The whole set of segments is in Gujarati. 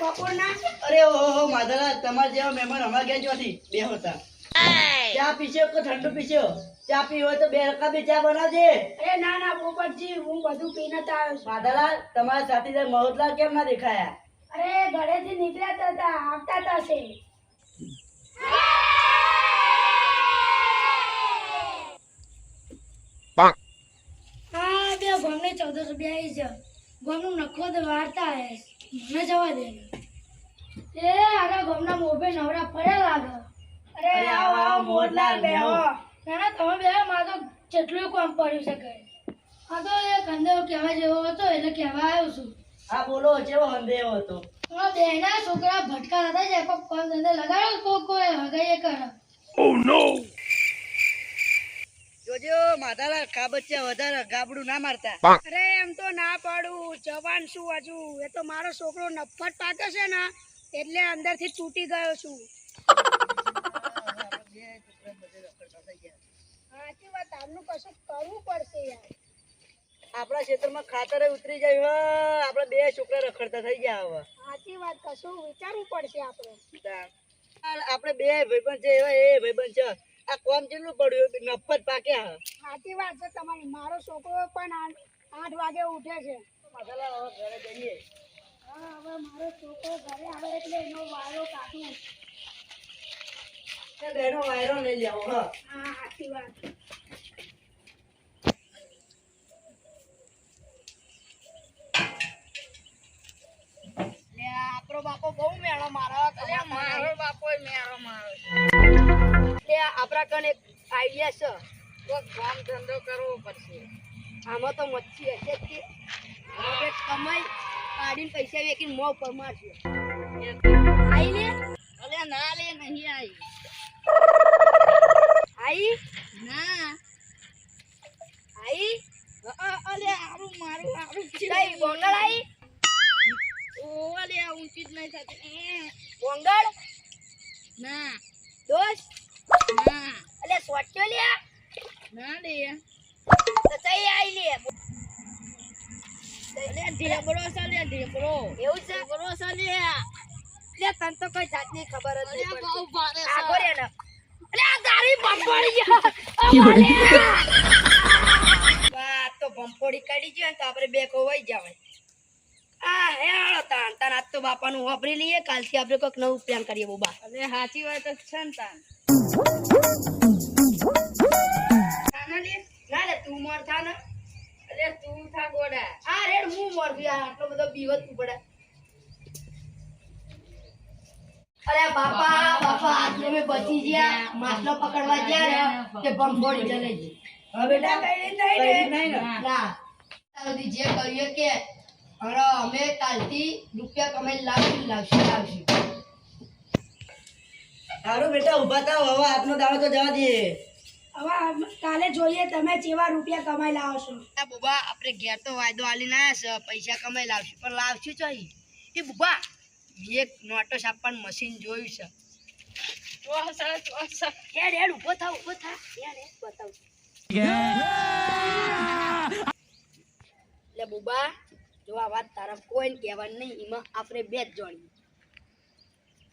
અરે ઓહો માધરા તમાર જેવા મહેમાન અમાર ઘેર જોથી બે હતા ચા પીશો કે ઠંડુ પીશો ચા પી હોય તો બે રકાબી ચા બનાવજે અરે ના ના પોપટજી હું બધું પીને જ આવ્યો છું. માધરા તમારા સાથીદાર મહોતલાલ કેમ ના દેખાયા અરે ઘરેથી નીકળ્યા હતા આવતા હતા છે. હા બે ગમને 1400 છે ગમનું નખો તો વાર્તા હે મને જવા દે એ આગા ગમના મોભે નવરા પડ્યા લાગે. અરે આવો આવો મોરલાલ બેહો ના ના તમે બે માં તો જેટલું કામ પડ્યું છે ઘરે. હા તો એ કંદેવો કહેવા જેવો હતો એટલે કહેવા આવ્યો છું. હા બોલો કેવો સંદેહ હતો હા બેના છોકરા ભટકા હતા જે કોક કોમ ધંધે લગાડ્યો કોઈ હગાઈ કરે. જોજો માધરા કાબચ્યા વધારે ગાબડું ના મારતા અરે એમ તો ના પાડું જવાન છું હજુ એ તો મારો છોકરો નફટ પાકે છે ને એટલે અંદરથી તૂટી ગયો છું. સાચી વાત આમનું કશું કરવું પડશે યાર. આપણા ક્ષેત્રમાં ખાતર ઉતરી જાય આપડે બે છોકરા રખડતા થઈ ગયા હવે સાચી વાત કશું વિચારવું પડશે આપણે. આપણે બે ભાઈબંધ છે એવા એ ભાઈબંધ છે આ કોમ કેટલું પડ્યું નફત પાક્યા સાચી વાત છે તમારી મારો છોકરો પણ 8 વાગે ઉઠે છે. મસાલા હવે ઘરે જઈએ હા હવે મારો છોકરો ઘરે આવે એટલે એનો વારો કાઢું. બેનો વાયરો લઈ જાઓ હા હા સાચી વાત. આપણો બાપો બહુ મેળો મારો મારો બાપો મેળો મારો આપણા કને એક આઈડિયા છે તો કામ ધંધો કરવો પડશે આમાં તો મચ્છી હશે જ કે હવે કમાઈ કાઢીને પૈસા વેકીને મોં પર મારશે આઈ લે અલે ના લે નહીં આઈ ના આઈ અલે આરું મારું આરું કઈ ગોંગળ આઈ ઓલે ઊંચી જ નહીં થતી ગોંગળ ના દોસ્ત ના અલે સોચ્યો લે ના લે તો તઈ આઈ લે અલે ઢેબરો છે લે ઢેબરો એવું છે ઢેબરો છે લે લે તન તો કોઈ જાતની ખબર જ નહીં પડતી બહુ ભારે છે આગો રે ને અલે આ ગાડી બંપોડી ગયો બા તો બંપોડી કાઢી ગયો તો આપણે બે કોવાઈ જવાય આ હેળો તાન તાન આજ તો બાપાનું વાપરી લઈએ કાલથી આપણે કોઈક નવું પ્લાન કરીએ બોબા અરે સાચી વાત છે ને તાન તાના લે ના લે તું મોર થા ને અરે તું થા ગોડા આ રેડ હું મોર બી આટલો બધો બીવત પડે અરે બાપા બાપા આજ મે બચી ગયા માછલો પકડવા ગયા ને તે બંપોડી જલે છે હવે બેટા કઈ નહીં ના તારી જે કરીએ કે અરે અમે કાલથી રૂપિયા કમાઈ લાવશું સારું બેટા ઉભા થાવ હવે આજનો દાડો તો જવા દઈએ હવે કાલે જોઈએ તમે જેવા રૂપિયા કમાઈ લાવો છો. બુબા આપણે ઘેર તો વાયદો આલીને આવ્યા છે પૈસા કમાઈ લાવશું પણ લાવશું ચોઈ એ બુબા એક નોટો છાપવાનું મશીન જોયું છે હેડ ઉભો થા હેડ બતાવ લે બુબા જો આ વાત તારા કોઈને કહેવાનું નહીં એમાં આપણે બે જ જોડીએ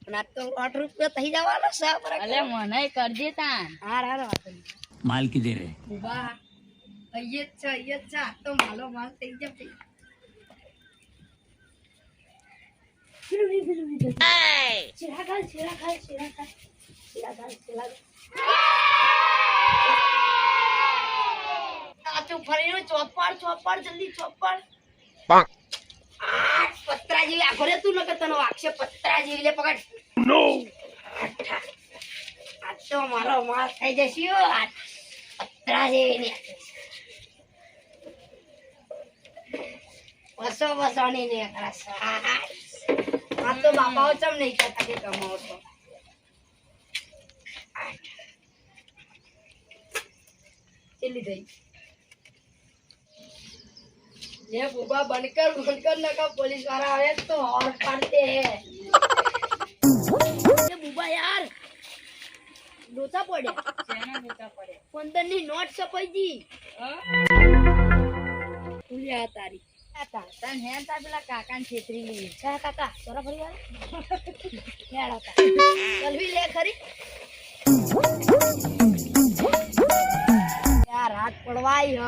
અને આ તો 8 રૂપિયા થઈ જવાનો છે અલે મને કરજે તાન હાર વાત माल की दे रहे બુબા અહીંયા જ છે આ તો માલો માલ થઈ જશે ચોપડ જલ્દી ચોપડ પત્રા જેવી આખો રે તું નકર તને વાગશે પત્રા જેવી લે પકડ નો આ તો મારો માલ થઈ જશે આ પત્રા જેવી ને બસો ની ને આ તો બાપાઓ ચમ નહીં કહેતા કે કમાવો છો ચલી થઈ ये बुबा बनकर नका पुलिस वाला आए तो और पड़ते हैं ये बुबा यार लोटा पड़े सेना लोटा पड़े 15 ની નોટ છપાઈ જી હા ભૂલ્યા તારી તને હેન તા પેલા કાકાને છેતરી લઈ કાકા તોરા ફરી વાર હેડ હતા ચલવી લે ખરી યાર રાત પડવાઈ હ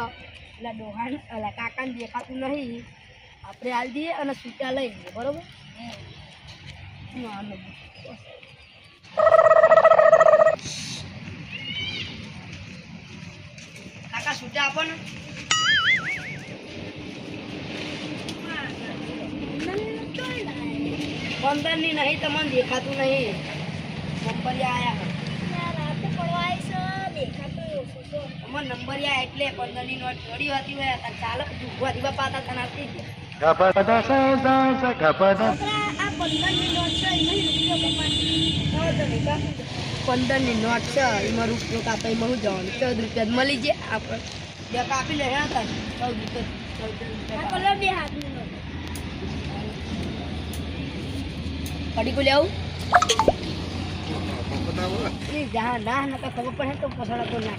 એટલે ડોહાન એટલે કાકાને દેખાતું નહીં આપણે હાલ દઈએ અને સૂટા લઈ લઈએ બરોબર કાકા સૂટા આપો ને 15 ની નહીં તમને દેખાતું નહીં નંબરિયા આયા એટલે 15 ની નોટ જોડી હતી હોય તો ચાલો દુખવા દીવા પાતા તને આપી દે આ 15 ની નોટ છે એમાં રૂપિયો 15 ની નોટ છે એમાં રૂપિયો કાપે એમાં હું જવાનું 14 રૂપિયા મળી જાય આપણે બે કાપી લે હા તાર 14 રૂપિયા પડી કો લેવું ના ના તો ખબર પડે તો પછાડા તો ના